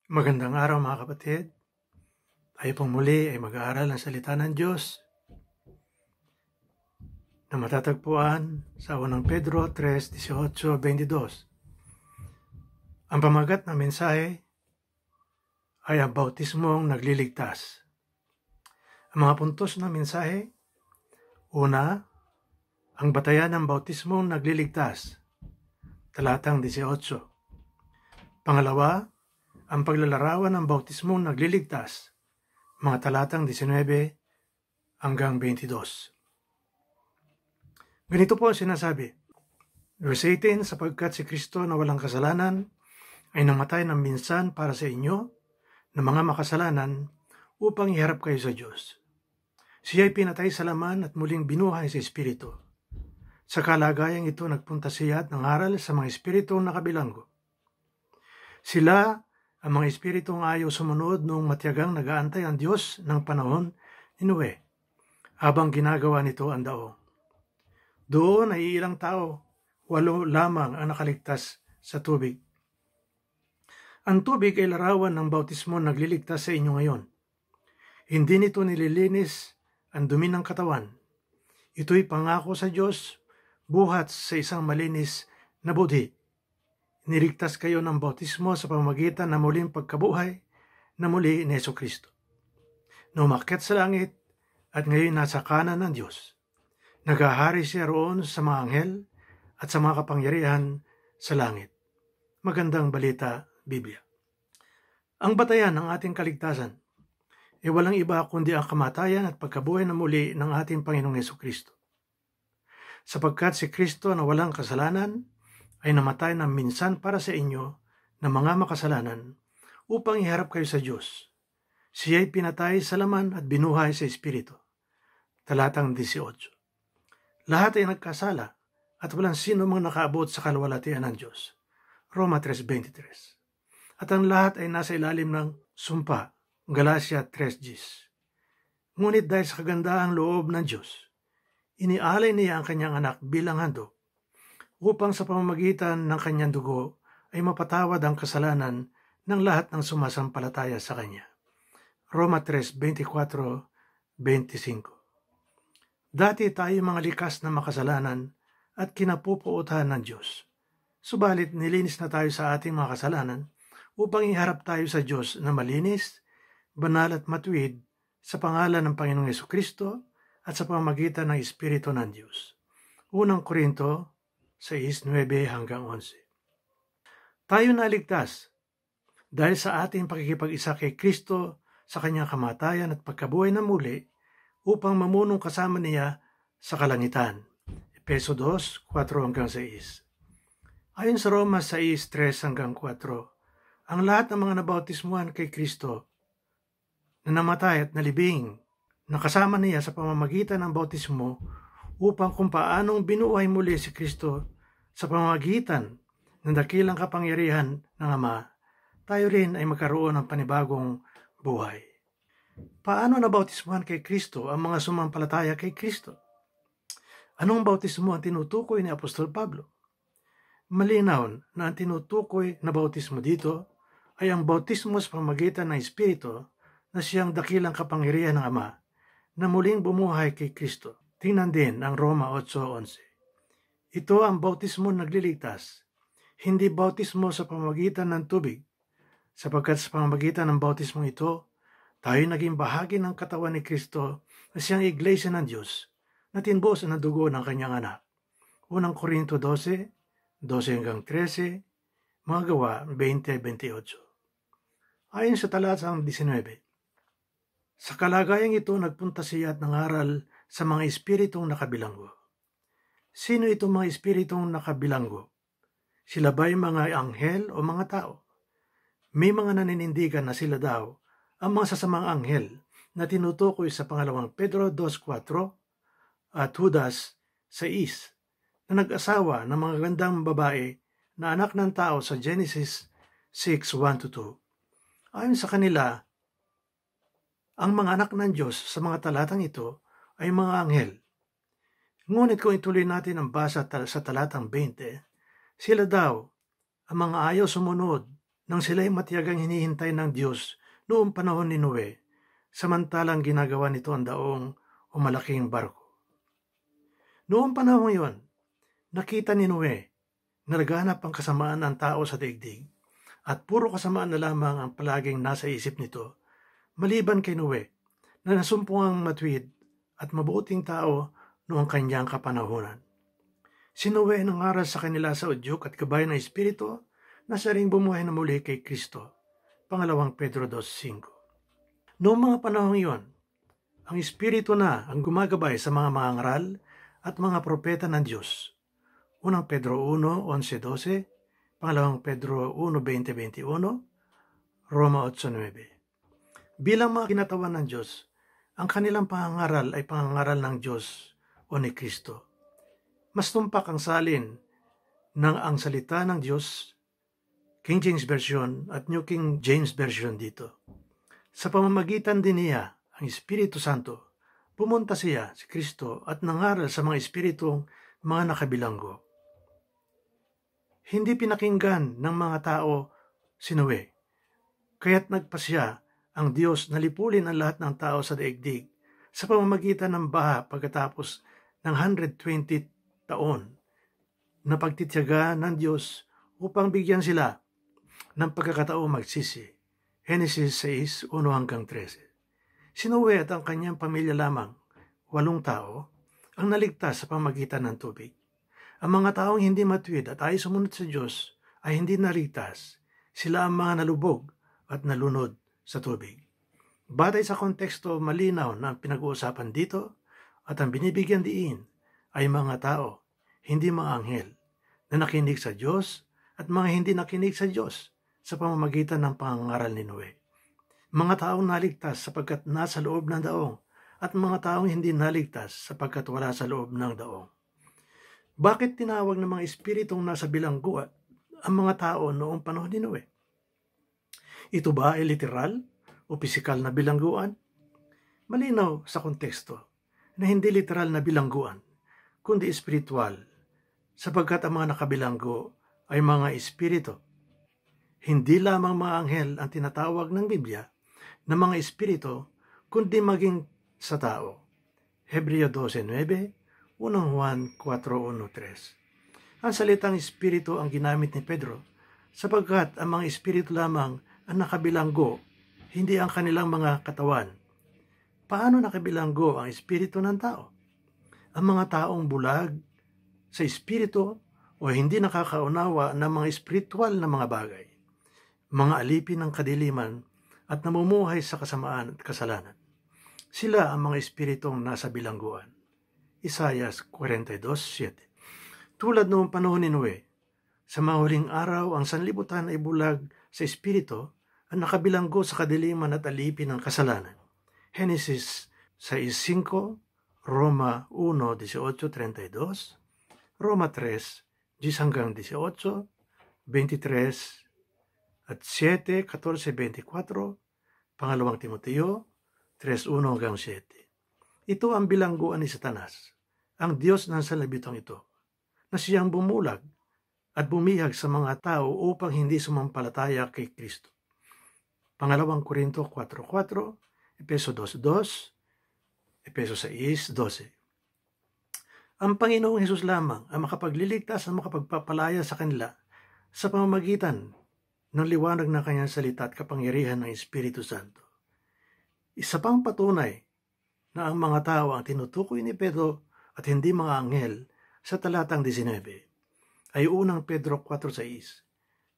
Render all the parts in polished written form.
Magandang araw mga kapatid. Tayo pong muli ay mag-aaral ng salita ng Diyos na matatagpuan sa unang Pedro 3:18-22. Ang pamagat ng mensahe ay ang bautismong nagliligtas. Ang mga puntos ng mensahe: una, ang batayan ng bautismong nagliligtas, talatang 18. Pangalawa, ang paglalarawan ng bautismong nagliligtas, mga talatang 19 hanggang 22. Ganito po ang sinasabi. Verse 18, sapagkat si Kristo na walang kasalanan ay namatay ng minsan para sa inyo na mga makasalanan upang iharap kayo sa Diyos. Siya ay pinatay sa laman at muling binuhay sa Espiritu. Sa kalagayang ito nagpunta siya at nangaral sa mga espiritong nakabilanggo. Sila ang mga espiritong ayaw sumunod noong matiyagang nag-aantay ang Diyos ng panahon ni Noe, habang ginagawa nito ang daong. Doon ay ilang tao, 8 lamang ang nakaligtas sa tubig. Ang tubig ay larawan ng bautismo nagliligtas sa inyo ngayon. Hindi nito nililinis ang dumi ng katawan. Ito'y pangako sa Diyos, buhat sa isang malinis na budhi. Niligtas kayo ng bautismo sa pamamagitan ng muling pagkabuhay na muli ni Jesucristo. Na umakyat sa langit at ngayon nasa kanan ng Diyos. Naghahari siya roon sa mga anghel at sa mga kapangyarihan sa langit. Magandang balita, Biblia. Ang batayan ng ating kaligtasan ay walang iba kundi ang kamatayan at pagkabuhay na muli ng ating Panginoong Jesucristo. Sapagkat si Kristo na walang kasalanan ay namatay ng minsan para sa inyo na mga makasalanan upang iharap kayo sa Diyos. Siya ay pinatay sa laman at binuhay sa Espiritu. Talatang 18. Lahat ay nagkasala at walang sino mang nakaabot sa kalwalhatian ng Diyos. Roma 3:23. At ang lahat ay nasa ilalim ng sumpa. Galatia 3:10. Ngunit dahil sa kagandahang loob ng Diyos, inialay niya ang kanyang anak bilang handog upang sa pamamagitan ng kanyang dugo ay mapatawad ang kasalanan ng lahat ng sumasampalataya sa kanya. Roma 3:24-25. Dati tayo mga likas na makasalanan at kinapupuotahan ng Diyos. Subalit nilinis na tayo sa ating mga kasalanan upang iharap tayo sa Diyos na malinis, banal at matuwid sa pangalan ng Panginoong Jesucristo at sa pamamagitan ng Espiritu ng Diyos. Unang Korinto 6:9-11. Tayo naligtas dahil sa ating pakikipag-isa kay Kristo sa kanyang kamatayan at pagkabuhay na muli upang mamunong kasama niya sa kalangitan. Efeso 2:4-6. Ayon sa Roma 6:3-4, ang lahat ng mga nabautismuhan kay Kristo na namatay at nalibing, nakasama niya sa pamamagitan ng bautismo upang kung paanong binuhay muli si Kristo sa pamamagitan ng dakilang kapangyarihan ng Ama, tayo rin ay magkaroon ng panibagong buhay. Paano nabautismuhan kay Kristo ang mga sumampalataya kay Kristo? Anong bautismo ang tinutukoy ni Apostol Pablo? Malinaw na ang tinutukoy na bautismo dito ay ang bautismo sa pamamagitan ng Espiritu na siyang dakilang kapangyarihan ng Ama na muling bumuhay kay Kristo. Tingnan din ang Roma 8:11. Ito ang bautismo nagliligtas, hindi bautismo sa pamamagitan ng tubig, sapagkat sa pamamagitan ng bautismo ito, tayo naging bahagi ng katawan ni Kristo na siyang iglesia ng Diyos na tinbos ng dugo ng kanyang anak. Unang Korinto 12:12-13, mga gawa 20-28. Ayon sa talatang 19, sa kalagayang ito nagpunta siya at nangaral sa mga espiritong nakabilanggo. Sino itong mga espiritong nakabilanggo? Sila ba'y mga anghel o mga tao? May mga naninindigan na sila daw ang mga sasamang anghel na tinutukoy sa pangalawang Pedro 2:4 at Judas 6 na nag-asawa ng mga gandang babae na anak ng tao sa Genesis 6:1-2. Ayon sa kanila, ang mga anak ng Diyos sa mga talatang ito ay mga anghel. Ngunit kung ituloy natin ang basa sa talatang 20, sila daw ang mga ayaw sumunod nang sila'y matiyagang hinihintay ng Diyos noong panahon ni Noe, samantalang ginagawa nito ang daong o malaking barko. Noong panahon yon, nakita ni Noe na laganap ang kasamaan ng tao sa daigdig at puro kasamaan na lamang ang palaging nasa isip nito, maliban kay Noe na nasumpungang matuwid at mabuting tao noong kanyang kapanahunan. Si Noe ay nangaral sa kanila sa udyok at gabay ng Espiritu na siya ring bumuhay na muli kay Kristo. 2 Pedro 2:5. Noong mga panahong iyon, ang Espiritu na ang gumagabay sa mga mangangaral at mga propeta ng Diyos. 1 Pedro 1:11-12, 2 Pedro 1:20-21, Roma 8:9. Bilang mga kinatawan ng Diyos, ang kanilang pangangaral ay pangangaral ng Diyos o ni Kristo. Mas tumpak ang salin ng ang salita ng Diyos, King James Version at New King James Version dito. Sa pamamagitan din niya, ang Espiritu Santo, pumunta siya, si Kristo, at nangaral sa mga espiritong mga nakabilanggo. Hindi pinakinggan ng mga tao si Noe, kaya't nagpasya ang Diyos na lipulin ang lahat ng tao sa daigdig sa pamamagitan ng baha pagkatapos ng 120 taon na pagtitiyaga ng Diyos upang bigyan sila ng pagkakataong magsisi. Genesis 6:1-13. Si Noe at ang kanyang pamilya lamang, 8 tao, ang naligtas sa pamamagitan ng tubig. Ang mga taong hindi matuwid at ay sumunod sa Diyos ay hindi naligtas. Sila ang mga nalubog at nalunod sa tubig. Batay sa konteksto, malinaw na ang pinag-uusapan dito at ang binibigyan diin ay mga tao, hindi mga anghel, na nakinig sa Diyos at mga hindi nakinig sa Diyos sa pamamagitan ng pangangaral ni Noe. Mga taong naligtas sapagkat nasa loob ng daong at mga taong hindi naligtas sapagkat wala sa loob ng daong. Bakit tinawag ng mga espiritong nasa bilanggo ang mga tao noong panahon ni Noe? Ito ba ay literal o pisikal na bilangguan? Malinaw sa konteksto na hindi literal na bilangguan, kundi espiritual, sapagkat ang mga nakabilanggo ay mga espiritu. Hindi lamang mga anghel ang tinatawag ng Biblia na mga espiritu, kundi maging sa tao. Hebreo 12:9, 1 Juan 4:1-3. Ang salitang espiritu ang ginamit ni Pedro sapagkat ang mga espiritu lamang ang nakabilanggo, hindi ang kanilang mga katawan. Paano nakabilanggo ang espiritu ng tao? Ang mga taong bulag sa espiritu o hindi nakakaunawa ng mga espiritual na mga bagay, mga alipin ng kadiliman at namumuhay sa kasamaan at kasalanan. Sila ang mga espiritong nasa bilangguan. Isaiah 42:7. Tulad noong panahon ni Noe, sa mga huling araw ang sanlibutan ay bulag sa espiritu at nakabilanggo sa kadiliman at alipin ng kasalanan. Genesis 6:5, Roma 1:18-32, Roma 3:10-18, 23 at 7:14-24, 2 Timoteo 3:1-7. Ito ang bilangguan ni Satanas, ang Diyos ng sanlibutan ito, na siyang bumulag at bumihag sa mga tao upang hindi sumampalataya kay Kristo. 2 Korinto 4:4, Efeso 2:2, Efeso 6:12. Ang Panginoong Hesus lamang ang makapagliligtas at makapagpapalaya sa kanila sa pamamagitan ng liwanag ng kanyang salita at kapangyarihan ng Espiritu Santo. Isa pang patunay na ang mga tao ang tinutukoy ni Pedro at hindi mga anghel sa talatang 19 ay unang Pedro 4:6,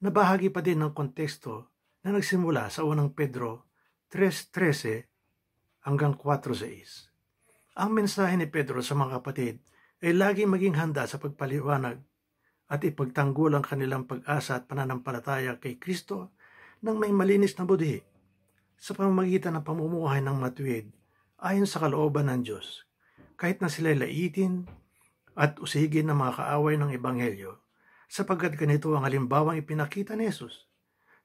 na bahagi pa din ng konteksto na nagsimula sa unang Pedro 3:13-4:6. Ang mensahe ni Pedro sa mga kapatid ay laging maging handa sa pagpaliwanag at ipagtanggol ang kanilang pag-asa at pananampalataya kay Kristo ng may malinis na budhi sa pamamagitan ng pamumuhay ng matuwid ayon sa kalooban ng Diyos, kahit na sila'y laitin at usigin ng mga kaaway ng Ebanghelyo, sapagkat ganito ang halimbawang ipinakita ni Jesus,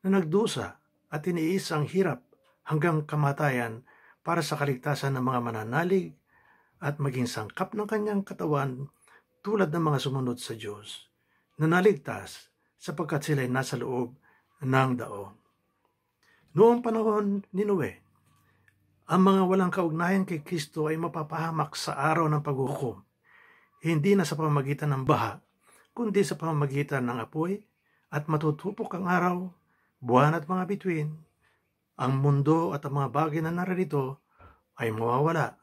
na nagdusa at tiniis ang hirap hanggang kamatayan para sa kaligtasan ng mga mananalig at maging sangkap ng kanyang katawan tulad ng mga sumunod sa Diyos, na naligtas sapagkat sila'y nasa loob ng daong. Noong panahon ni Noe, ang mga walang kaugnayan kay Kristo ay mapapahamak sa araw ng paghuhukom, hindi na sa pamamagitan ng baha, kundi sa pamamagitan ng apoy, at matutupok ang araw, buwan at mga bituin. Ang mundo at ang mga bagay na naririto ay mawawala.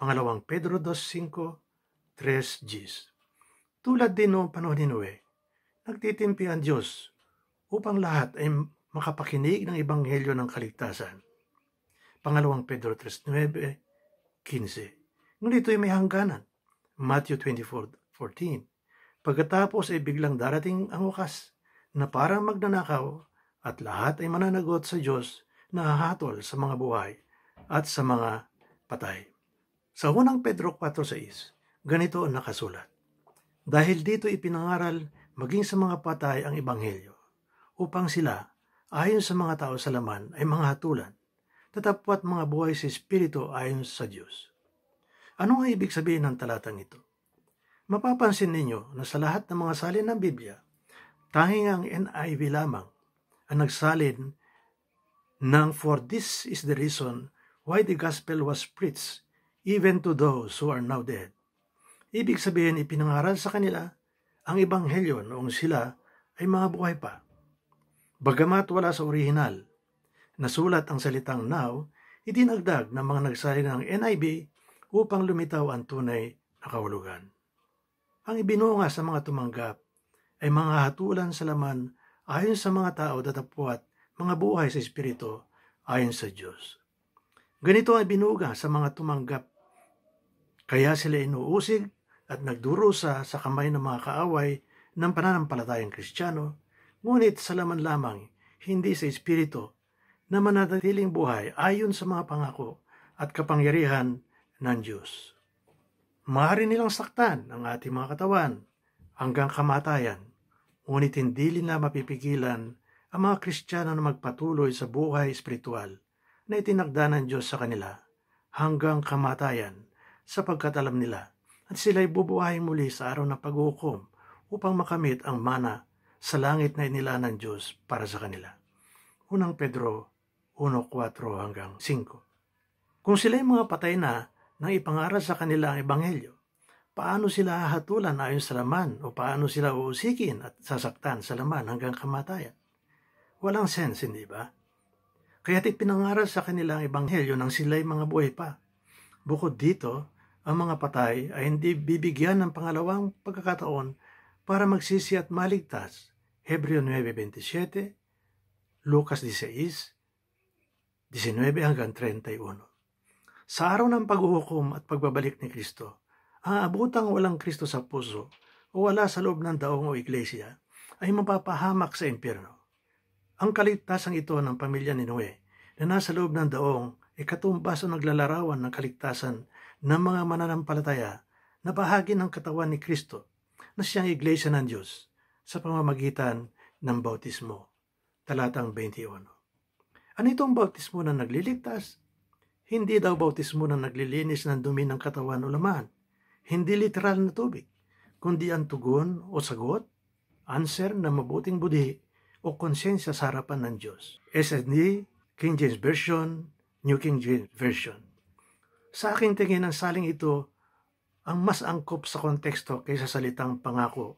Pangalawang Pedro 2:5, 3 Gs. Tulad din noong panahon ni Noe, nagtitimpi ang Diyos upang lahat ay makapakinig ng ebanghelyo ng kaligtasan. Pangalawang Pedro 3:9-15. Ngunit ito'y may hangganan. Matthew 24:14. Pagkatapos ay biglang darating ang wakas na parang magnanakaw at lahat ay mananagot sa Diyos na hahatol sa mga buhay at sa mga patay. Sa unang Pedro 4:6, ganito ang nakasulat. Dahil dito ipinangaral maging sa mga patay ang ebanghelyo, upang sila, ayon sa mga tao sa laman, ay mga hatulan, tatapwat mga buhay sa Espiritu ayon sa Diyos. Ano nga ibig sabihin ng talatang ito? Mapapansin ninyo na sa lahat ng mga salin ng Biblia, tanging ang NIV lamang ang nagsalin ng "For this is the reason why the gospel was preached, even to those who are now dead." Ibig sabihin, ipinangaral sa kanila ang ebanghelyo noong sila ay mga buhay pa. Bagamat wala sa orihinal, nasulat ang salitang now, idinagdag ng mga nagsalin ng NIV upang lumitaw ang tunay na kahulugan. Ang ibinunga sa mga tumanggap ay mga hatulan sa laman ayon sa mga tao datapwat mga buhay sa Espiritu ayon sa Diyos. Ganito ang ibinuga sa mga tumanggap, kaya sila inuusig at nagdurusa sa kamay ng mga kaaway ng pananampalatayang Kristiyano, ngunit sa laman lamang, hindi sa Espiritu, na mananatiling buhay ayon sa mga pangako at kapangyarihan ng Diyos. Maaari nilang saktan ang ating mga katawan hanggang kamatayan, ngunit hindi nila mapipigilan ang mga Kristiyano na magpatuloy sa buhay espiritual na itinakda ng Diyos sa kanila hanggang kamatayan, sapagkat alam nila at sila'y bubuhayin muli sa araw ng paghuhukom upang makamit ang mana sa langit na inila ng Diyos para sa kanila. Unang Pedro 1:4-5. Kung sila'y mga patay na nang ipangaral sa kanila ang ebanghelyo, paano sila hahatulan ayon sa laman o paano sila uusikin at sasaktan sa laman hanggang kamatayan? Walang sense, hindi ba? Kaya't ipinangaral sa kanila ang ebanghelyo nang sila'y mga buhay pa. Bukod dito, ang mga patay ay hindi bibigyan ng pangalawang pagkakataon para magsisi at maligtas. Hebreo 9:27, Lucas 16:19-31. Sa araw ng paghuhukom at pagbabalik ni Kristo, ang abutang walang Kristo sa puso o wala sa loob ng daong o iglesia ay mapapahamak sa impyerno. Ang kaligtasan ito ng pamilya ni Noe na nasa loob ng daong ay katumbas o naglalarawan ng kaligtasan ng mga mananampalataya na bahagi ng katawan ni Kristo na siyang iglesia ng Diyos sa pamamagitan ng bautismo. Talatang 21. Ano itong bautismo na nagliligtas? Hindi daw bautismo na naglilinis ng dumi ng katawan o laman. Hindi literal na tubig, kundi ang tugon o sagot, answer na mabuting budhi o konsensya sa harapan ng Diyos. SND, King James Version, New King James Version. Sa aking tingin, ang saling ito ang mas angkop sa konteksto kaysa salitang pangako,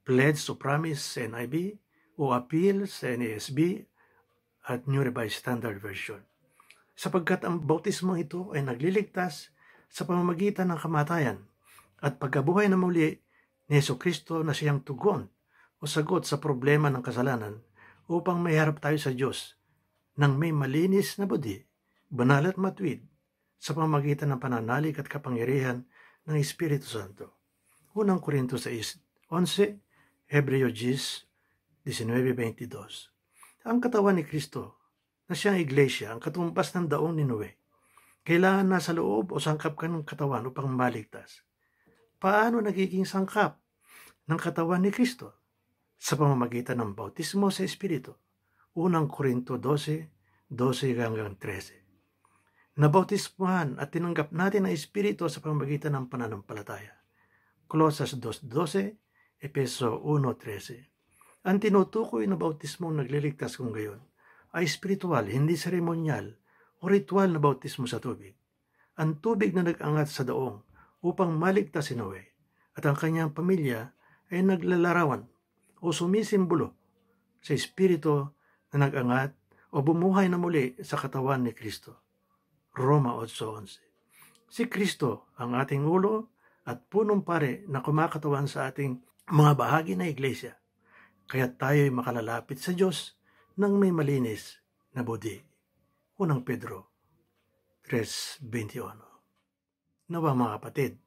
pledge to promise sa NIV o appeal sa NASB at New Revised Standard Version. Sapagkat ang bautismo ito ay nagliligtas sa pamamagitan ng kamatayan at pagkabuhay na muli ni Jesucristo na siyang tugon o sagot sa problema ng kasalanan upang maiharap tayo sa Diyos nang may malinis na budhi, banal at matuwid sa pamamagitan ng pananalig at kapangyarihan ng Espiritu Santo. Unang Korinto 6:11, Hebreo 19:22. Ang katawan ni Kristo na siyang iglesia, ang katumbas ng daong ni Noe, kailangan nasa loob o sangkap ka ng katawan upang maligtas. Paano nagiging sangkap ng katawan ni Kristo? Sa pamamagitan ng bautismo sa Espiritu. Unang Korinto 12:12-13. Nabautismuhan at tinanggap natin ang Espiritu sa pamamagitan ng pananampalataya. Colosas 2:12, Efeso 1:13. Ang tinutukoy na bautismong nagliligtas kung gayon ay espiritual, hindi seremonyal o ritual na bautismo sa tubig. Ang tubig na nag-angat sa daong upang maligtas si Noe at ang kanyang pamilya ay naglalarawan o sumisimbolo sa espiritu na nag-angat o bumuhay na muli sa katawan ni Kristo. Roma 8:11. Si Kristo ang ating ulo at punong pare na kumakatawan sa ating mga bahagi na iglesia, kaya tayo'y makalalapit sa Diyos ng may malinis na budi. 1 Pedro 3:21. Nawa mga kapatid,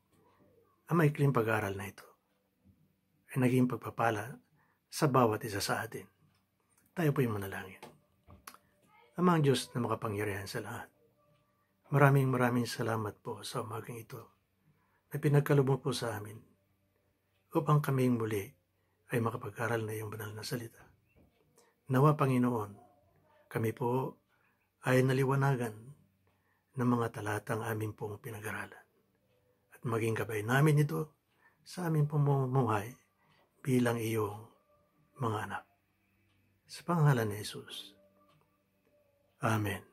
ang maikling pag-aaral na ito ay naging pagpapala sa bawat isa sa atin. Tayo po'y manalangin. Amang Diyos na makapangyarihan sa lahat, maraming salamat po sa umagang ito na pinagkaloob mo po sa amin upang kaming muli ay makapag-aral na iyong banal na salita. Nawa Panginoon, kami po ay naliwanagan ng mga talatang amin pong pinag-aralan at maging gabay namin ito sa aming pamumuhay bilang iyong mga anak. Sa pangalan ni Jesus. Amen.